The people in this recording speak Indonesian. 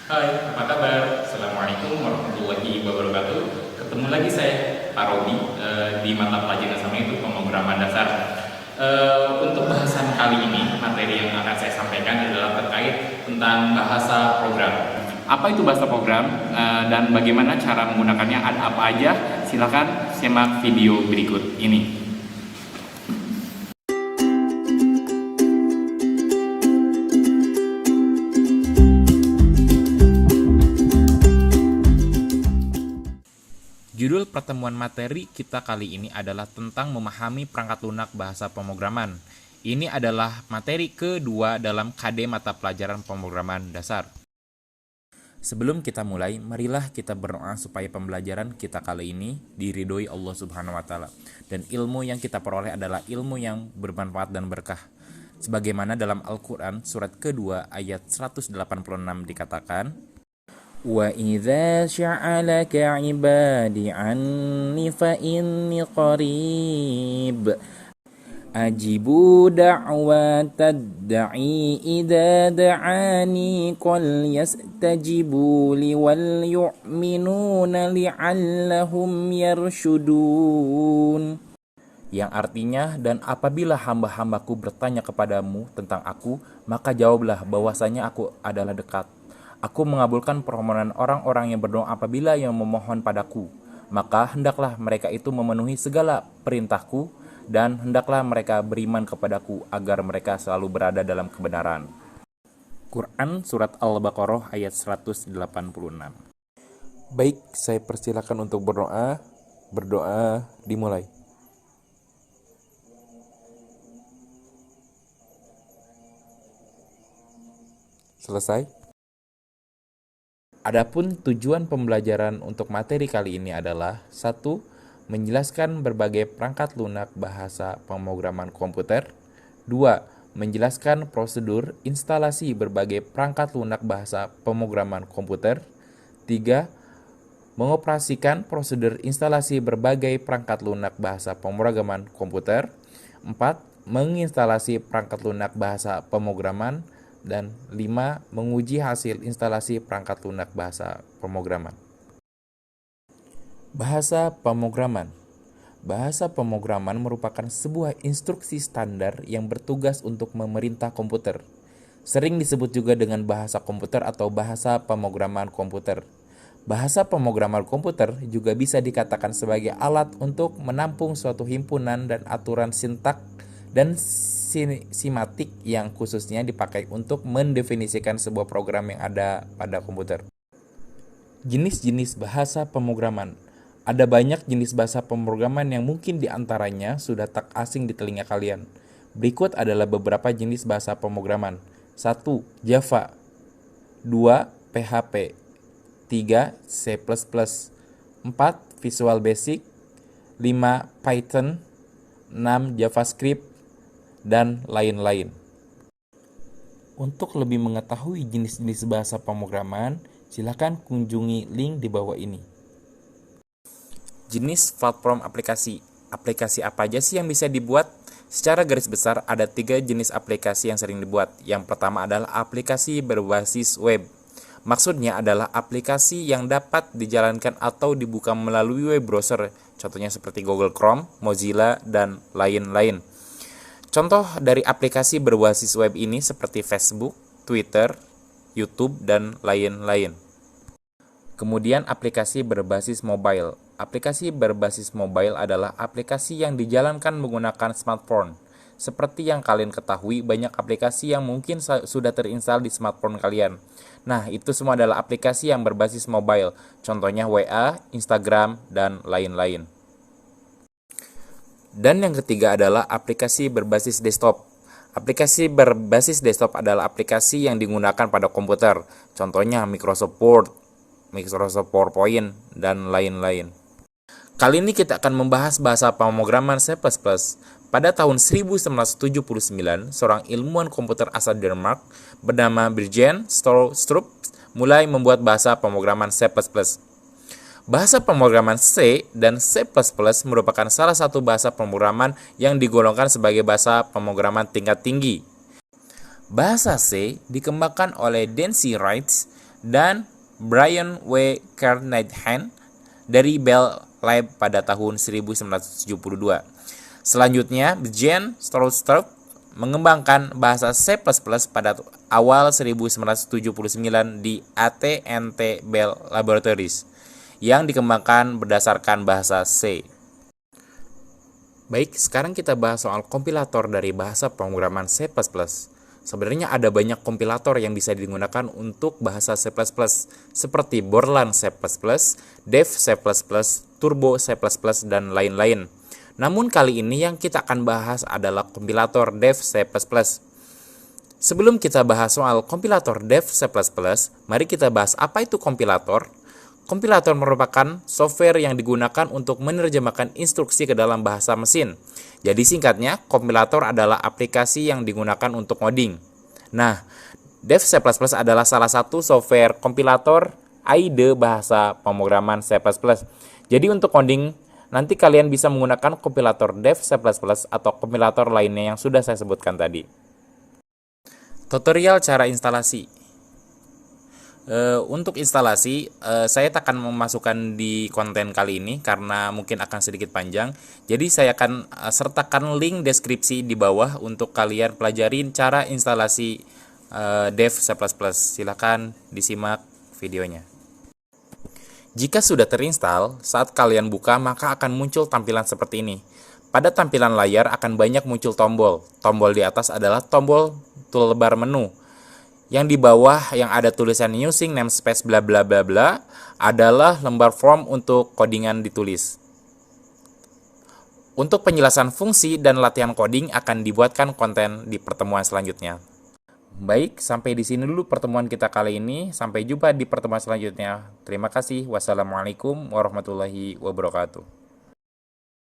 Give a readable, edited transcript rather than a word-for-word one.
Hai, apa kabar? Assalamualaikum warahmatullahi wabarakatuh. Ketemu lagi saya, Pak Robi, di mata pelajaran sama itu pemrograman dasar. Untuk bahasan kali ini, materi yang akan saya sampaikan adalah terkait tentang bahasa program. Apa itu bahasa program dan bagaimana cara menggunakannya? Ada apa aja? Silakan simak video berikut ini. Judul pertemuan materi kita kali ini adalah tentang memahami perangkat lunak bahasa pemrograman. Ini adalah materi kedua dalam KD mata pelajaran pemrograman dasar. Sebelum kita mulai, marilah kita berdoa supaya pembelajaran kita kali ini diridhoi Allah Subhanahu wa taala dan ilmu yang kita peroleh adalah ilmu yang bermanfaat dan berkah. Sebagaimana dalam Al-Qur'an surat kedua ayat 186 dikatakan, وَإِذَا سَأَلَكَ عِبَادِي عَنِّي فَإِنِّي قَرِيبٌ أَجِيبُ دَعْوَةَ الدَّاعِ إِذَا دَعَانِي فَلْيَسْتَجِيبُوا لِي وَلْيُؤْمِنُوا لَعَلَّهُمْ يَرْشُدُونَ, yang artinya, dan apabila hamba-hambaku bertanya kepadamu tentang aku, maka jawablah bahwasanya aku adalah dekat. Aku mengabulkan permohonan orang-orang yang berdoa apabila yang memohon padaku. Maka hendaklah mereka itu memenuhi segala perintahku, dan hendaklah mereka beriman kepadaku agar mereka selalu berada dalam kebenaran. Quran Surat Al-Baqarah ayat 186. Baik, saya persilakan untuk berdoa. Berdoa dimulai. Selesai? Adapun tujuan pembelajaran untuk materi kali ini adalah 1. Menjelaskan berbagai perangkat lunak bahasa pemrograman komputer. 2. Menjelaskan prosedur instalasi berbagai perangkat lunak bahasa pemrograman komputer. 3. Mengoperasikan prosedur instalasi berbagai perangkat lunak bahasa pemrograman komputer. 4. Menginstalasi perangkat lunak bahasa pemrograman. Dan 5. Menguji hasil instalasi perangkat lunak bahasa pemrograman. Bahasa pemrograman. Bahasa pemrograman merupakan sebuah instruksi standar yang bertugas untuk memerintah komputer. Sering disebut juga dengan bahasa komputer atau bahasa pemrograman komputer. Bahasa pemrograman komputer juga bisa dikatakan sebagai alat untuk menampung suatu himpunan dan aturan sintak dan simatik yang khususnya dipakai untuk mendefinisikan sebuah program yang ada pada komputer. Jenis-jenis bahasa pemrograman. Ada banyak jenis bahasa pemrograman yang mungkin diantaranya sudah tak asing di telinga kalian. Berikut adalah beberapa jenis bahasa pemrograman. 1. Java. 2. PHP. 3. C++. 4. Visual Basic. 5. Python. 6. JavaScript, dan lain-lain. Untuk lebih mengetahui jenis-jenis bahasa pemrograman, silakan kunjungi link di bawah ini. Jenis platform aplikasi. Aplikasi apa aja sih yang bisa dibuat? Secara garis besar ada 3 jenis aplikasi yang sering dibuat. Yang pertama adalah aplikasi berbasis web. Maksudnya adalah aplikasi yang dapat dijalankan atau dibuka melalui web browser. Contohnya seperti Google Chrome, Mozilla, dan lain-lain. Contoh dari aplikasi berbasis web ini seperti Facebook, Twitter, YouTube, dan lain-lain. Kemudian aplikasi berbasis mobile. Aplikasi berbasis mobile adalah aplikasi yang dijalankan menggunakan smartphone. Seperti yang kalian ketahui, banyak aplikasi yang mungkin sudah terinstall di smartphone kalian. Nah, itu semua adalah aplikasi yang berbasis mobile. Contohnya WA, Instagram, dan lain-lain. Dan yang ketiga adalah aplikasi berbasis desktop. Aplikasi berbasis desktop adalah aplikasi yang digunakan pada komputer. Contohnya Microsoft Word, Microsoft PowerPoint, dan lain-lain. Kali ini kita akan membahas bahasa pemrograman C++. Pada tahun 1979, seorang ilmuwan komputer asal Denmark bernama Bjørn Stroup mulai membuat bahasa pemrograman C++. Bahasa pemrograman C dan C++ merupakan salah satu bahasa pemrograman yang digolongkan sebagai bahasa pemrograman tingkat tinggi. Bahasa C dikembangkan oleh Dancy Wright dan Brian W. Kernighan dari Bell Lab pada tahun 1972. Selanjutnya, Jen Stroustrup mengembangkan bahasa C++ pada awal 1979 di AT&T Bell Laboratories yang dikembangkan berdasarkan bahasa C. Baik, sekarang kita bahas soal kompilator dari bahasa pemrograman C++. Sebenarnya ada banyak kompilator yang bisa digunakan untuk bahasa C++, seperti Borland C++, Dev C++, Turbo C++, dan lain-lain. Namun kali ini yang kita akan bahas adalah kompilator Dev C++. Sebelum kita bahas soal kompilator Dev C++, mari kita bahas apa itu kompilator. Kompilator merupakan software yang digunakan untuk menerjemahkan instruksi ke dalam bahasa mesin. Jadi singkatnya, kompilator adalah aplikasi yang digunakan untuk ngoding. Nah, Dev C++ adalah salah satu software kompilator IDE bahasa pemrograman C++. Jadi untuk ngoding, nanti kalian bisa menggunakan kompilator Dev C++ atau kompilator lainnya yang sudah saya sebutkan tadi. Tutorial cara instalasi. Untuk instalasi, saya tak akan memasukkan di konten kali ini karena mungkin akan sedikit panjang. Jadi saya akan sertakan link deskripsi di bawah untuk kalian pelajarin cara instalasi Dev C++. Silakan disimak videonya. Jika sudah terinstall, saat kalian buka maka akan muncul tampilan seperti ini. Pada tampilan layar akan banyak muncul tombol. Tombol di atas adalah tombol toolbar menu. Yang di bawah yang ada tulisan using namespace bla bla bla bla adalah lembar form untuk codingan ditulis. Untuk penjelasan fungsi dan latihan coding akan dibuatkan konten di pertemuan selanjutnya. Baik, sampai di sini dulu pertemuan kita kali ini. Sampai jumpa di pertemuan selanjutnya. Terima kasih. Wassalamualaikum warahmatullahi wabarakatuh.